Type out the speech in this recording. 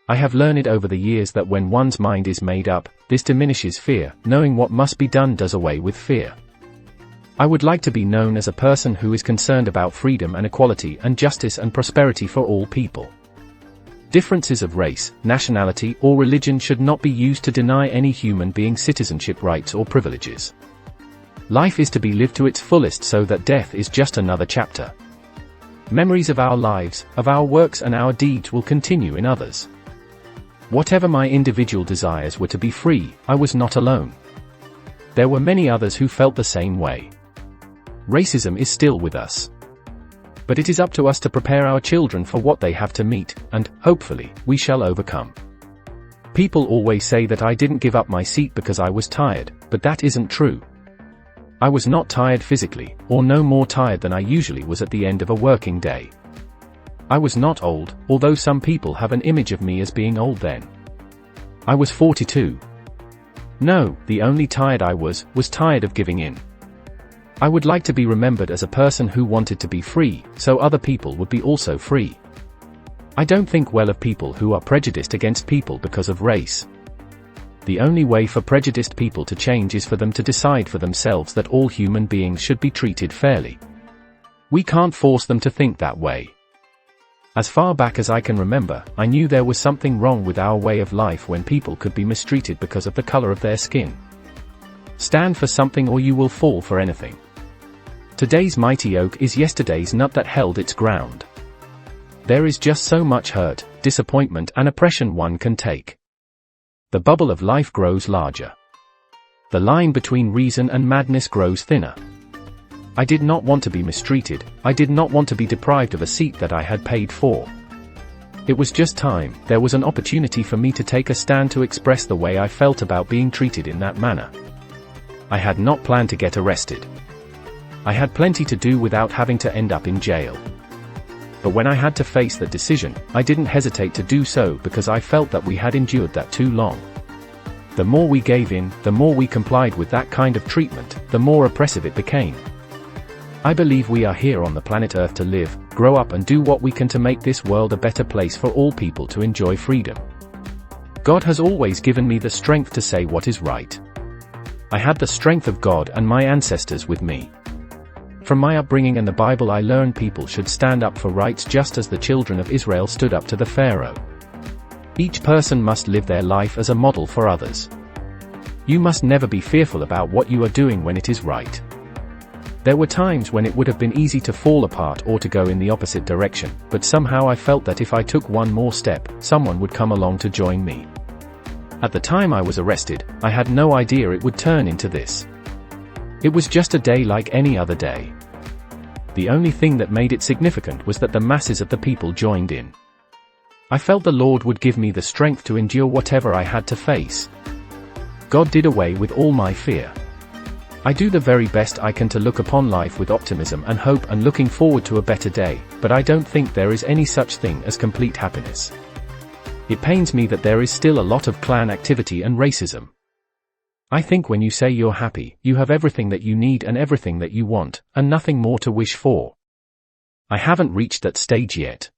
I have learned over the years that when one's mind is made up, this diminishes fear. Knowing what must be done does away with fear. I would like to be known as a person who is concerned about freedom and equality and justice and prosperity for all people. Differences of race, nationality, or religion should not be used to deny any human being citizenship rights or privileges. Life is to be lived to its fullest so that death is just another chapter. Memories of our lives, of our works and our deeds will continue in others. Whatever my individual desires were to be free, I was not alone. There were many others who felt the same way. Racism is still with us. But it is up to us to prepare our children for what they have to meet, and, hopefully, we shall overcome. People always say that I didn't give up my seat because I was tired, but that isn't true. I was not tired physically, or no more tired than I usually was at the end of a working day. I was not old, although some people have an image of me as being old then. I was 42. No, the only tired I was tired of giving in. I would like to be remembered as a person who wanted to be free, so other people would be also free. I don't think well of people who are prejudiced against people because of race. The only way for prejudiced people to change is for them to decide for themselves that all human beings should be treated fairly. We can't force them to think that way. As far back as I can remember, I knew there was something wrong with our way of life when people could be mistreated because of the color of their skin. Stand for something or you will fall for anything. Today's mighty oak is yesterday's nut that held its ground. There is just so much hurt, disappointment and oppression one can take. The bubble of life grows larger. The line between reason and madness grows thinner. I did not want to be mistreated, I did not want to be deprived of a seat that I had paid for. It was just time, there was an opportunity for me to take a stand to express the way I felt about being treated in that manner. I had not planned to get arrested. I had plenty to do without having to end up in jail. But when I had to face that decision, I didn't hesitate to do so because I felt that we had endured that too long. The more we gave in, the more we complied with that kind of treatment, the more oppressive it became. I believe we are here on the planet Earth to live, grow up and do what we can to make this world a better place for all people to enjoy freedom. God has always given me the strength to say what is right. I had the strength of God and my ancestors with me. From my upbringing and the Bible I learned people should stand up for rights just as the children of Israel stood up to the Pharaoh. Each person must live their life as a model for others. You must never be fearful about what you are doing when it is right. There were times when it would have been easy to fall apart or to go in the opposite direction, but somehow I felt that if I took one more step, someone would come along to join me. At the time I was arrested, I had no idea it would turn into this. It was just a day like any other day. The only thing that made it significant was that the masses of the people joined in. I felt the Lord would give me the strength to endure whatever I had to face. God did away with all my fear. I do the very best I can to look upon life with optimism and hope and looking forward to a better day, but I don't think there is any such thing as complete happiness. It pains me that there is still a lot of clan activity and racism. I think when you say you're happy, you have everything that you need and everything that you want, and nothing more to wish for. I haven't reached that stage yet.